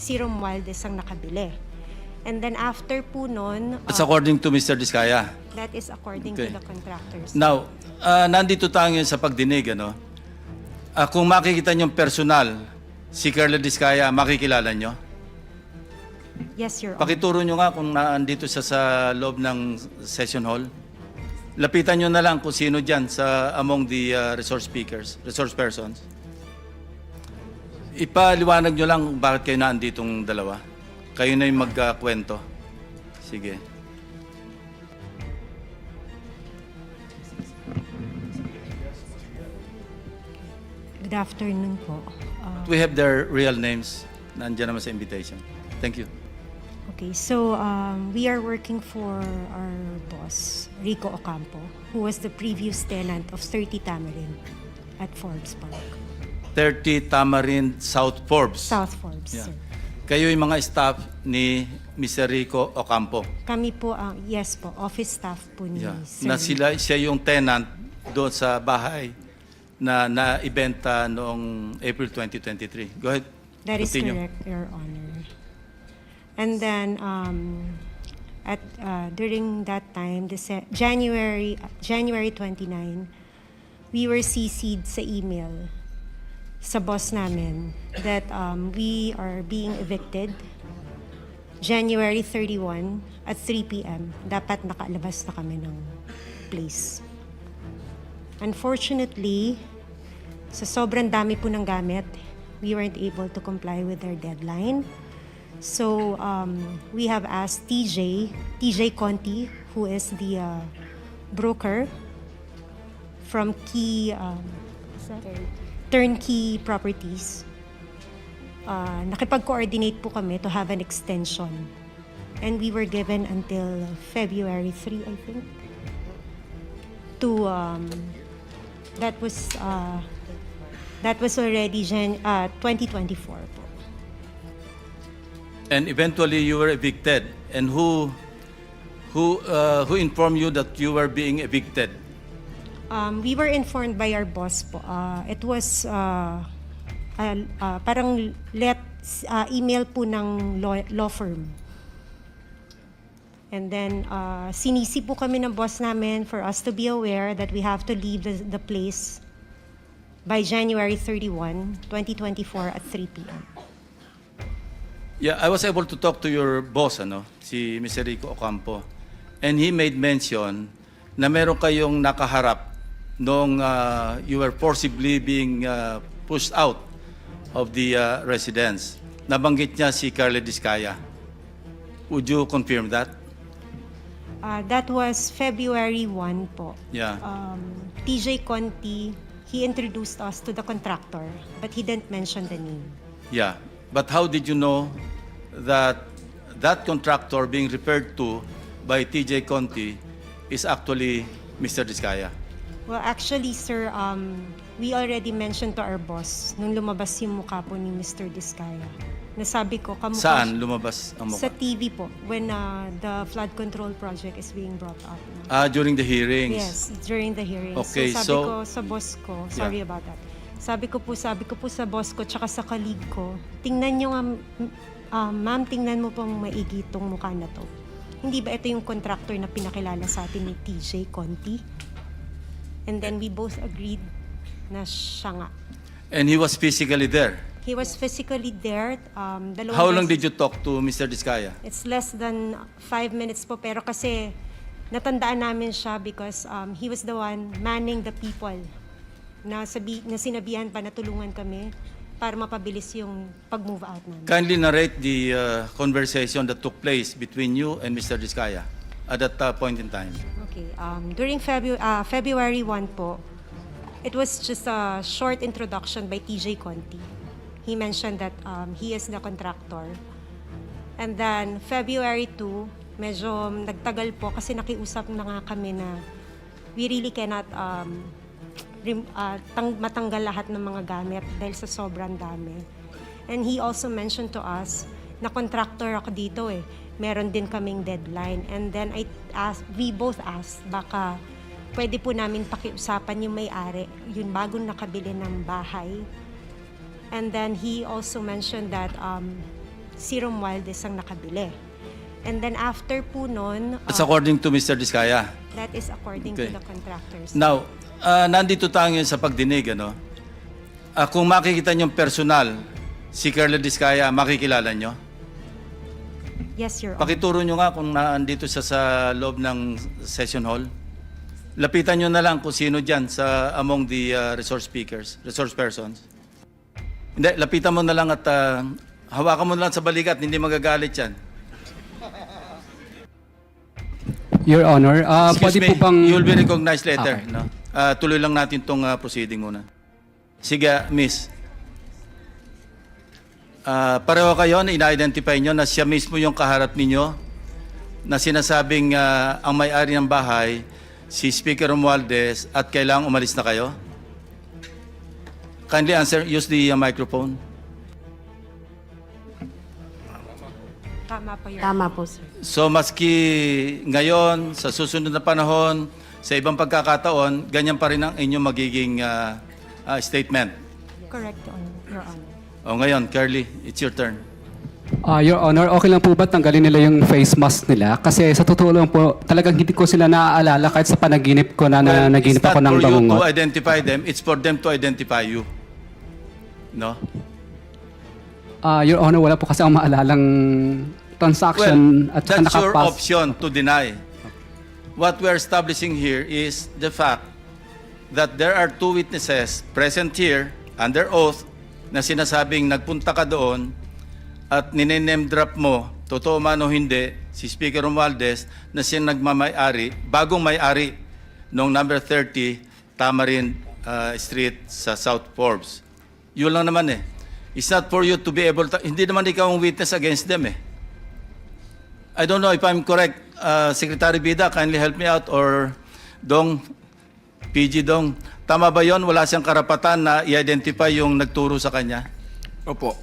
si Romualdez ang nakabili. And then after po nun, That's according to Mr. Diskaya. that is according Okay. to the contractors. Now, nandito tayo ngayon sa pagdinig, ano? Kung makikita niyo personal, si Carla Diskaya, makikilala niyo? Yes, Your Honor. Pakituro niyo nga kung naandito siya sa loob ng session hall. Lapitan niyo na lang kung sino diyan sa among the resource persons. Ipaliwanag niyo lang kung bakit kayo naanditong dalawa. Kayo na yung magkwento. Sige. Good afternoon po. We have their real names. Nandiyan naman sa invitation. Thank you. Okay, so we are working for our boss, Rico Ocampo, who was the previous tenant of 30 Tamarind at Forbes Park. 30 Tamarind South Forbes. South Forbes, Yeah. sir. Kayo yung mga staff ni Mr. Rico Ocampo. Kami po, yes po, office staff po ni Yeah. Sir. Na siya yung tenant doon sa bahay na naibenta noong April 2023. Go ahead. That is Continue. correct, Your Honor. And then, during that time, January 29, we were CC'd sa email sa boss namin that we are being evicted January 31 at 3 p.m. Dapat nakalabas na kami ng place. Unfortunately, sa sobrang dami po ng gamit, we weren't able to comply with their deadline. So we have asked TJ Conti, who is the broker from Turnkey Properties. Nakipag-coordinate po kami to have an extension. And we were given until February 3, I think. To, that was already 2024 po. And eventually you were evicted. And who informed you that you were being evicted? We were informed by our boss po. It was parang email po ng law firm. And then sinisi po kami ng boss namin for us to be aware that we have to leave the place by January 31, 2024 at 3 p.m. Yeah, I was able to talk to your boss, si Mr. Rico Ocampo. And he made mention na meron kayong nakaharap nung you were forcibly being pushed out of the residence. Nabanggit niya si Carla Diskaya. Would you confirm that? That was February 1 po. Yeah. TJ Conti, he introduced us to the contractor, but he didn't mention the name. Yeah. But how did you know that that contractor being referred to by TJ Conti is actually Mr. Diskaya? Well, actually, sir, we already mentioned to our boss nung lumabas yung mukha po ni Mr. Diskaya. Nasabi ko, kamukha Saan lumabas ang sa mukha? TV po, when the flood control project is being brought up. During the hearings. Yes, during the hearing. Okay, so sabi so- ko sa boss ko, sorry about that. Sabi ko po sa boss ko, tsaka sa colleague ko, tingnan nyo nga, ma'am, tingnan mo pong maigi itong mukha na to. Hindi ba ito yung contractor na pinakilala sa atin ni TJ Conti? And then we both agreed na siya nga. And he was physically there. He was physically there. How long did you talk to Mr. Diskaya? It's less than 5 minutes po, pero kasi natandaan namin siya because he was the one manning the people na sinabihan pa na tulungan kami para mapabilis yung pag-move out namin. Kindly narrate the conversation that took place between you and Mr. Diskaya at that point in time. Okay. During February 1 po, it was just a short introduction by TJ Conti. He mentioned that he is the contractor. And then February 2, medyo nagtagal po kasi nakiusap na nga kami na we really cannot matanggal lahat ng mga gamit dahil sa sobrang dami. And he also mentioned to us na contractor ako dito eh. Meron din kaming deadline. And then we both asked, baka pwede po namin pakiusapan yung may-ari, yung bagong nakabili ng bahay. And then he also mentioned that Si Romualdez ang nakabili. And then after po nun, That's according to Mr. Diskaya. that is according Okay. to the contractors. Now, nandito tayo ngayon sa pagdinig, ano? Kung makikita niyo personal, si Carla Diskaya, makikilala niyo? Yes, Your Honor. Pakituro niyo nga kung naandito siya sa loob ng session hall. Lapitan niyo na lang kung sino dyan sa among the resource speakers, resource persons. Hindi, lapitan mo na lang at hawakan mo na lang sa balikat, hindi magagalit yan. Your Honor, Excuse pwede me, po bang... you will be recognized later. Okay. No? Tuloy lang natin itong proceeding muna. Sige, miss. Pareho kayo na ina-identify nyo na siya mismo yung kaharap ninyo na sinasabing ang may-ari ng bahay, si Speaker Romualdez, at kailangang umalis na kayo? Kindly answer, use the microphone. Tama po, Your Tama po, sir. So maski ngayon, sa susunod na panahon, sa ibang pagkakataon, ganyan pa rin ang inyong magiging statement. Correct, Your Honor. O ngayon, Curly, it's your turn. Your Honor, okay lang po ba tanggalin nila yung face mask nila? Kasi sa totoo lang po, talagang hindi ko sila naaalala kahit sa panaginip ko na naginip it's ako not ng for you to bangungot. identify them, it's for them to identify you. No? Your Honor, wala po kasi akong maalalang transaction at saka that's your nakapas. option to deny. What we're establishing here is the fact that there are two witnesses present here under oath na sinasabing nagpunta ka doon at nine-name drop mo, totoo man o hindi, si Speaker Romualdez na siya nagmamay-ari, bagong may-ari noong number 30 Tamarin Street sa South Forbes. Yun lang naman eh. It's not for you to be able to, hindi naman ikaw ang witness against them eh. I don't know if I'm correct. Secretary Bida, kindly help me out, or Dong, PG Dong. Tama ba yon? Wala siyang karapatan na i-identify yung nagturo sa kanya? Opo.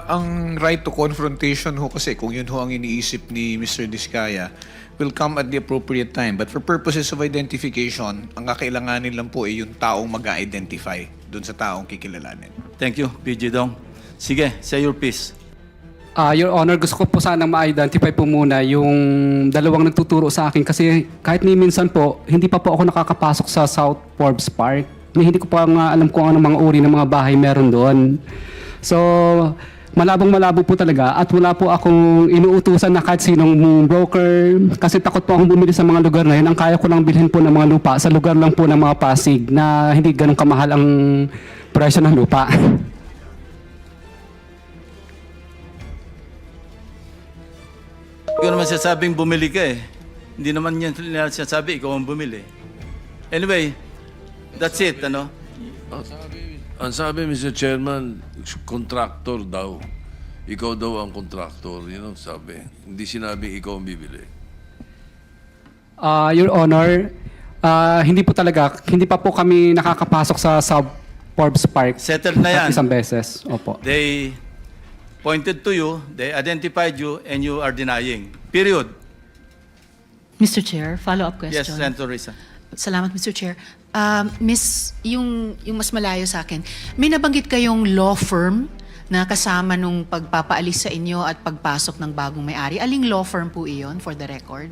Ang right to confrontation ho kasi, kung yun ho ang iniisip ni Mr. Diskaya, will come at the appropriate time. But for purposes of identification, ang kakailanganin lang po ay yung taong mag-identify dun sa taong kikilalanin. Thank you, PG Dong. Sige, say your piece. Your Honor, gusto ko po sanang ma-identify po muna yung dalawang nagtuturo sa akin kasi kahit ni minsan po, hindi pa po ako nakakapasok sa South Forbes Park. Hindi ko pa nga alam kung anong mga uri ng mga bahay meron doon. So, malabong-malabo po talaga at wala po akong inuutusan na kahit sinong broker kasi takot po akong bumili sa mga lugar na yun. Ang kaya ko lang bilhin po ng mga lupa sa lugar lang po ng mga Pasig na hindi ganun kamahal ang presyo ng lupa. Ikaw naman sasabing bumili ka eh. Hindi naman yan sinasabi, ikaw ang bumili. Anyway, that's it, ano? Ang sabi, Mr. Chairman, contractor daw. Ikaw daw ang contractor. Yun ang sabi. Hindi sinabi ikaw ang bibili. Your Honor, hindi po talaga, hindi pa po kami nakakapasok sa South Forbes Park. Settled na yan. At isang beses. Opo. They pointed to you, they identified you, and you are denying. Period. Mr. Chair, follow-up question. Yes, Senator Risa. Salamat, Mr. Chair. Miss, yung mas malayo sa akin, may nabanggit kayong law firm na kasama nung pagpapaalis sa inyo at pagpasok ng bagong may-ari. Aling law firm po iyon, for the record?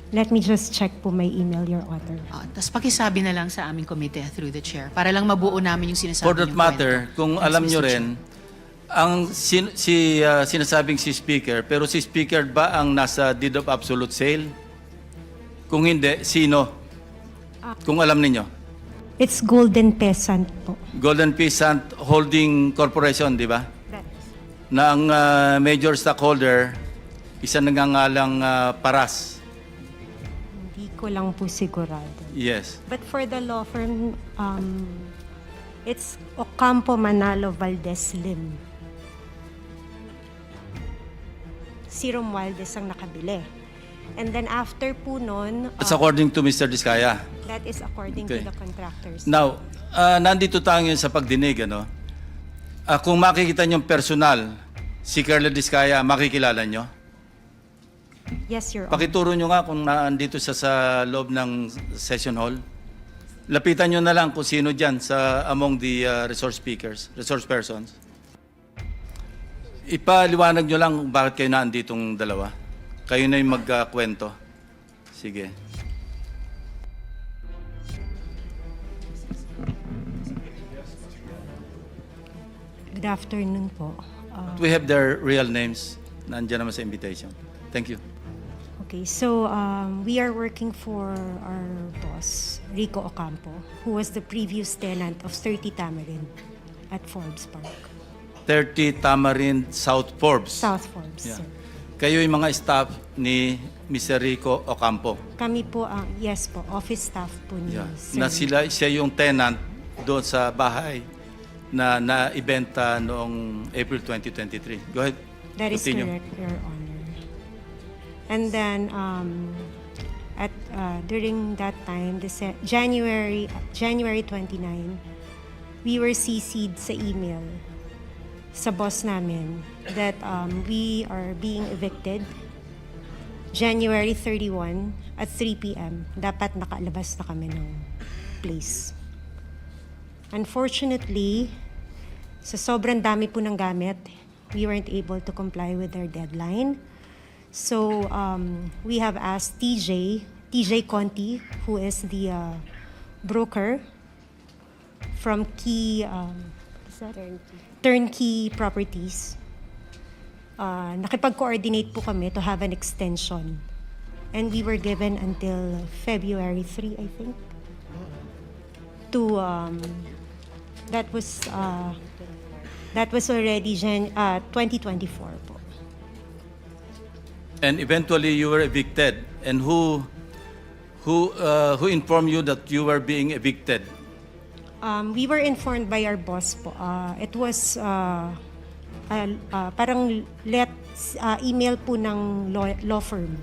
Let me just check po my email, Your Honor. Tapos pakisabi na lang sa aming committee through the chair para lang mabuo namin yung sinasabi For that niyong matter, kwento. kung Yes, alam Mr. nyo Chair. rin, ang sinasabing si Speaker, pero si Speaker ba ang nasa deed of absolute sale? Kung hindi, sino? Kung alam ninyo. It's Golden Peasant po. Golden Peasant Holding Corporation, di ba? Na ang major stockholder, isa nangangalang Paras. Hindi ko lang po sigurado. Yes. But for the law firm, it's Ocampo Manalo Valdez Lim. Si Romualdez ang nakabili. And then after po nun, That's according to Mr. Diskaya. that is according Okay. to the contractors. Now, nandito tayo ngayon sa pagdinig, ano? Kung makikita nyo personal, si Carla Diskaya, makikilala nyo? Yes, Your Honor. Pakituro nyo nga kung naandito siya sa loob ng session hall. Lapitan nyo na lang kung sino dyan sa among the resource speakers, resource persons. Ipaliwanag nyo lang kung bakit kayo naanditong dalawa. Kayo na yung magkwento. Sige. Good afternoon po. We have their real names. Nandiyan naman sa invitation. Thank you. Okay, so we are working for our boss, Rico Ocampo, who was the previous tenant of 30 Tamarind at Forbes Park. 30 Tamarind South Forbes. South Forbes, Yeah. sir. Kayo yung mga staff ni Mr. Rico Ocampo. Kami po, yes po, office staff po ni Yeah. Sir. Na siya yung tenant doon sa bahay na naibenta noong April 2023. Go ahead. That is Continue. correct, Your Honor. And then, during that time, January 29, we were CC'd sa email sa boss namin that we are being evicted January 31 at 3 p.m. Dapat nakalabas na kami ng place. Unfortunately, sa sobrang dami po ng gamit, we weren't able to comply with our deadline. So we have asked TJ Conti, who is the broker from Turnkey Properties. Nakipag-coordinate po kami to have an extension. And we were given until February 3, I think. To that was already 2024 po. And eventually you were evicted. And who informed you that you were being evicted? We were informed by our boss po. It was parang email po ng law firm.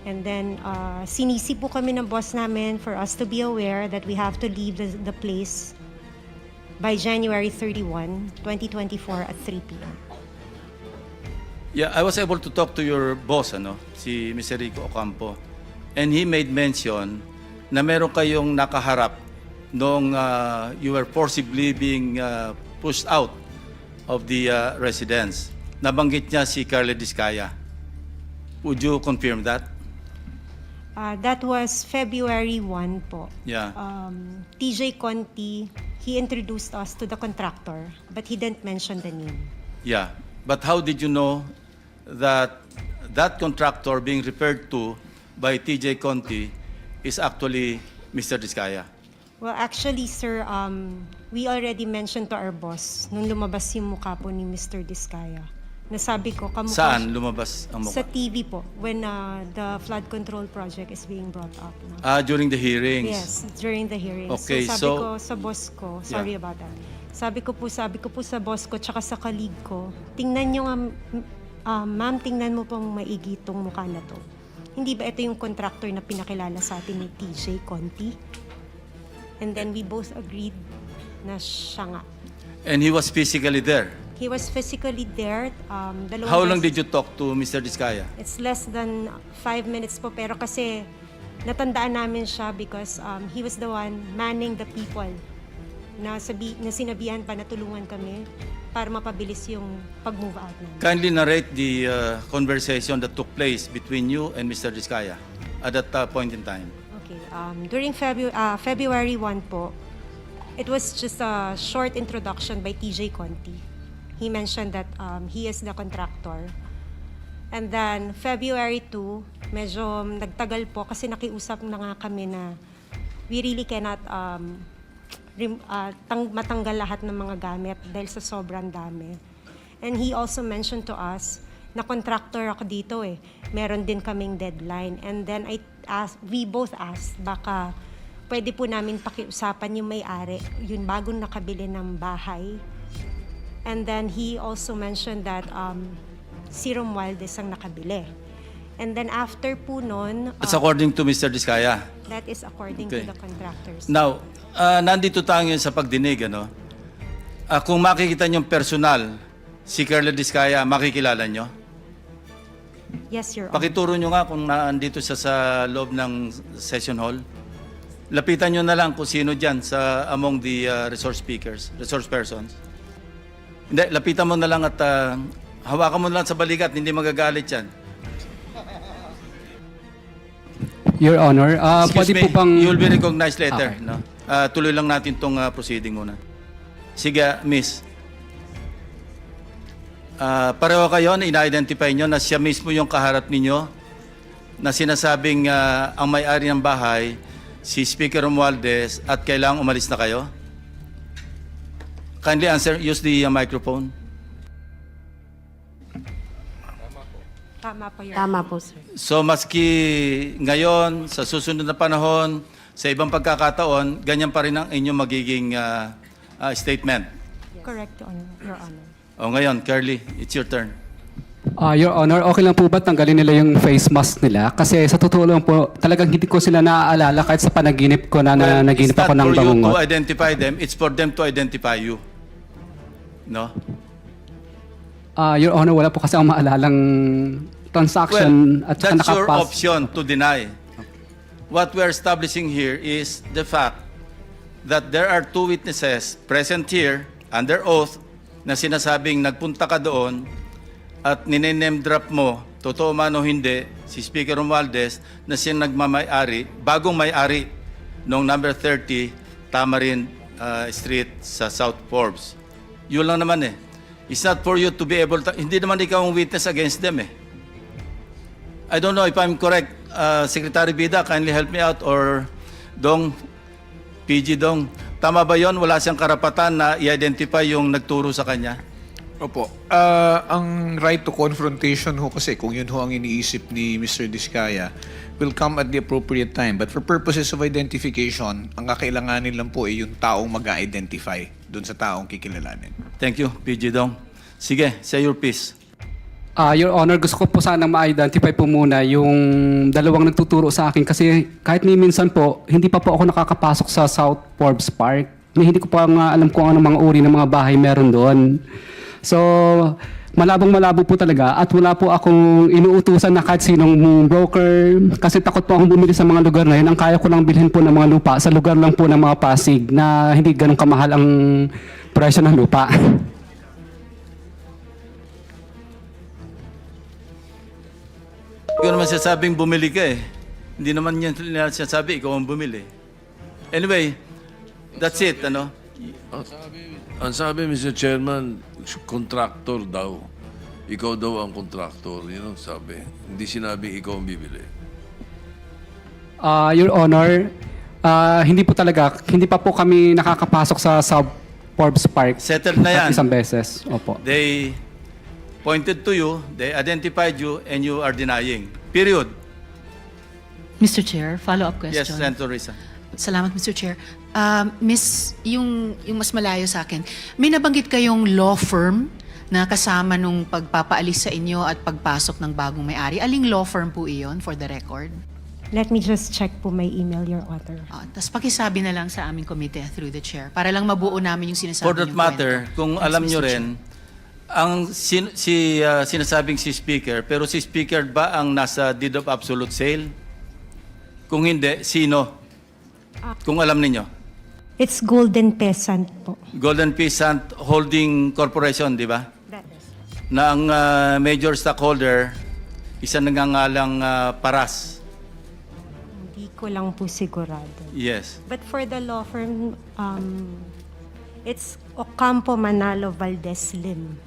And then sinisi po kami ng boss namin for us to be aware that we have to leave the place by January 31, 2024 at 3 p.m. Yeah, I was able to talk to your boss, si Mr. Rico Ocampo. And he made mention na meron kayong nakaharap nung you were forcibly being pushed out of the residence. Nabanggit niya si Carla Discaya. Would you confirm that? That was February 1 po. Yeah. TJ Conti, he introduced us to the contractor, but he didn't mention the name. Yeah. But how did you know that that contractor being referred to by TJ Conti is actually Mr. Discaya? Well, actually, sir, we already mentioned to our boss nung lumabas yung mukha po ni Mr. Discaya. Nasabi ko, kamukha Saan lumabas ang sa mukha? TV po, when the flood control project is being brought up. No? During the hearings. Yes, during the hearings. Okay, so sabi so- ko sa boss ko, sorry Yeah. about that. Sabi ko po sa boss ko, tsaka sa colleague ko, tingnan nyo nga, ma'am, tingnan mo pong maigi itong mukha na to. Hindi ba ito yung contractor na pinakilala sa atin ni TJ Conti? And then we both agreed na siya nga. And he was physically there. He was physically there. How long did you talk to Mr. Discaya? It's less than 5 minutes po, pero kasi natandaan namin siya because he was the one manning the people na sinabihan pa na tulungan kami para mapabilis yung pag-move out namin. Kindly narrate the conversation that took place between you and Mr. Discaya at that point in time. Okay. During February 1 po, it was just a short introduction by TJ Conti. He mentioned that he is the contractor. And then February 2, medyo nagtagal po kasi nakiusap na nga kami na we really cannot matanggal lahat ng mga gamit dahil sa sobrang dami. And he also mentioned to us na contractor ako dito eh. Meron din kaming deadline. And then we both asked, baka pwede po namin pakiusapan yung may-ari, yung bagong nakabili ng bahay. And then he also mentioned that si Romualdez ang nakabili. And then after po nun, That's according to Mr. Discaya. that is according Okay. to the contractors. Now, nandito tayo ngayon sa pagdinig, kung makikita niyong personal, si Carla Discaya, makikilala niyo? Yes, Your Honor. Pakituro niyo nga kung nandito siya sa loob ng session hall. Lapitan niyo na lang kung sino dyan sa among the resource persons. Hindi, lapitan mo na lang at hawakan mo na lang sa balikat, hindi magagalit yan. Your Honor, pwede Excuse me, po bang... you'll be recognized later. Okay. No? Tuloy lang natin itong proceeding muna. Sige, miss. Pareho kayo na ina-identify nyo na siya mismo yung kaharap ninyo na sinasabing ang may-ari ng bahay, si Speaker Romualdez, at kailangang umalis na kayo? Kindly answer, use the microphone. Tama po, sir. So maski ngayon, sa susunod na panahon, sa ibang pagkakataon, ganyan pa rin ang inyong magiging statement. Correct, Your Honor. O ngayon, Curly, it's your turn. Your Honor, okay lang po ba tanggalin nila yung face mask nila? Kasi sa totoo lang po, talagang hindi ko sila naaalala kahit sa panaginip ko na naginip ako ng It's not for you bangungot. to identify them, it's for them to identify you. No? Your Honor, wala po kasi ang maalalang transaction at saka that's your nakapas. option to deny. What we're establishing here is the fact that there are two witnesses present here under oath na sinasabing nagpunta ka doon at nine-name drop mo, totoo man o hindi, si Speaker Romualdez na siya nagmamay-ari, bagong may-ari noong number 30 Tamarin Street sa South Forbes. Yun lang naman eh. It's not for you to be able to, hindi naman ikaw ang witness against them eh. I don't know if I'm correct. Secretary Bida, kindly help me out, or Dong, PG Dong. Tama ba yon? Wala siyang karapatan na i-identify yung nagturo sa kanya? Opo. Ang right to confrontation ho kasi, kung yun ho ang iniisip ni Mr. Diskaya, will come at the appropriate time. But for purposes of identification, ang kakailanganin lang po ay yung taong mag-identify dun sa taong kikilalanin. Thank you, PG Dong. Sige, say your piece. Your Honor, gusto ko po sanang ma-identify po muna yung dalawang nagtuturo sa akin kasi kahit ni minsan po, hindi pa po ako nakakapasok sa South Forbes Park. Hindi ko pa nga alam kung ano mga uri ng mga bahay meron doon. So, malabong-malabo po talaga at wala po akong inuutusan na kahit sinong broker kasi takot po akong bumili sa mga lugar na yun. Ang kaya ko lang bilhin po ng mga lupa sa lugar lang po ng mga Pasig na hindi ganun kamahal ang presyo ng lupa. Ikaw naman sasabing bumili ka eh. Hindi naman yan sinasabi, ikaw ang bumili. Anyway, that's it, ano? Ang sabi, Mr. Chairman, contractor daw. Ikaw daw ang contractor. Yun ang sabi. Hindi sinabing ikaw ang bibili. Your Honor, hindi po talaga, hindi pa po kami nakakapasok sa South Forbes Park. Settled na yan. At isang beses. Opo. They pointed to you, they identified you, and you are denying. Period. Mr. Chair, follow-up question. Yes, Senator Risa. Salamat, Mr. Chair. Miss, yung mas malayo sa akin, may nabanggit kayong law firm na kasama nung pagpapaalis sa inyo at pagpasok ng bagong may-ari. Aling law firm po iyon, for the record? Let me just check po my email, Your Honor. Tapos pakisabi na lang sa aming committee through the chair para lang mabuo namin yung sinasabi For that niyong matter, kwento. kung Yes, alam Mr. nyo Chair. rin, ang sinasabing si Speaker, pero si Speaker ba ang nasa deed of absolute sale? Kung hindi, sino? Kung alam ninyo. It's Golden Peasant po. Golden Peasant Holding Corporation, di ba? Na ang major stockholder, isa nangangalang Paras. Hindi ko lang po sigurado. Yes. But for the law firm, it's Ocampo Manalo Valdez Lim.